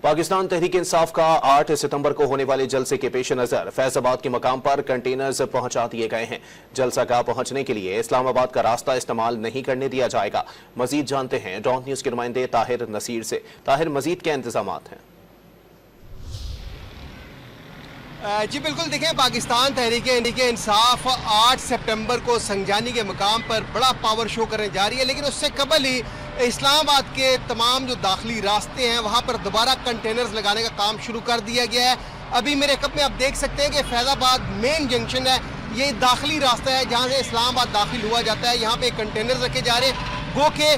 पाकिस्तान तहरीक इंसाफ का 8 सितंबर को होने वाले जलसे के पेश नजर फैजाबाद के मकाम पर कंटेनर्स पहुंचा दिए गए हैं। जलसागाह पहुंचने के लिए इस्लामाबाद का रास्ता इस्तेमाल नहीं करने दिया जाएगा। मजीद जानते हैं डॉन न्यूज के नुमाइंदे ताहिर नसीर से। ताहिर, मजीद क्या इंतजामात हैं? जी बिल्कुल, देखें, पाकिस्तान तहरीक इंसाफ 8 सितंबर को संजानी के मकाम पर बड़ा पावर शो करने जा रही है, लेकिन उससे कबल ही इस्लामाबाद के तमाम जो दाखिली रास्ते हैं वहाँ पर दोबारा कंटेनर्स लगाने का काम शुरू कर दिया गया है। अभी मेरे कप में आप देख सकते हैं कि फैजाबाद मेन जंक्शन है, ये दाखिली रास्ता है जहाँ से इस्लामाबाद दाखिल हुआ जाता है। यहाँ पे कंटेनर्स रखे जा रहे हैं। गो के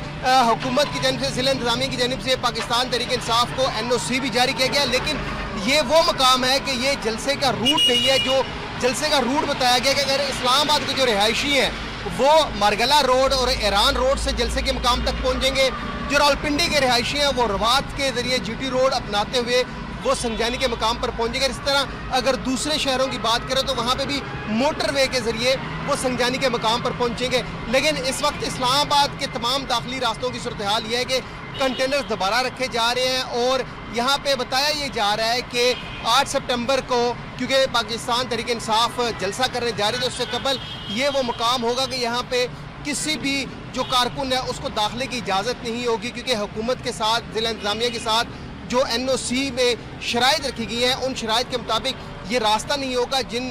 हुकूमत की जानिब से, ज़िला इंतज़ामिया की जानिब से पाकिस्तान तहरीक इंसाफ को NOC भी जारी किया गया, लेकिन ये वो मकाम है कि ये जलसे का रूट नहीं है। जो जलसे का रूट बताया गया कि अगर इस्लामाबाद के जो रिहायशी हैं वो मारगला रोड और ईरान रोड से जलसे के मकाम तक पहुंचेंगे, जो रावलपिंडी के रिहायशी हैं वो रवात के जरिए GT रोड अपनाते हुए वो संजानी के मकाम पर पहुंचेंगे। इस तरह अगर दूसरे शहरों की बात करें तो वहाँ पे भी मोटर वे के जरिए वो संजानी के मकाम पर पहुंचेंगे। लेकिन इस वक्त इस्लामाबाद के तमाम दाखिली रास्तों की सूरत हाल ये है कि कंटेनर्स दोबारा रखे जा रहे हैं और यहाँ पे बताया ये जा रहा है कि 8 सितंबर को, क्योंकि पाकिस्तान तहरीक इंसाफ जलसा करने जा रही है, तो उससे कबल ये वो मकाम होगा कि यहाँ पे किसी भी जो कारकुन है उसको दाखिले की इजाज़त नहीं होगी, क्योंकि हुकूमत के साथ, ज़िला इंतज़ामिया के साथ जो NOC में शराइत रखी गई हैं उन शराइत के मुताबिक ये रास्ता नहीं होगा। जिन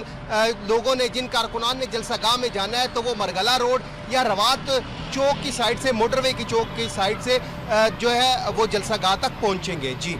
लोगों ने, जिन कारकुनान ने जलसागाह में जाना है तो वो मरगला रोड या रवात चौक की साइड से, मोटरवे की चौक की साइड से जो है वो जलसागाह तक पहुंचेंगे। जी।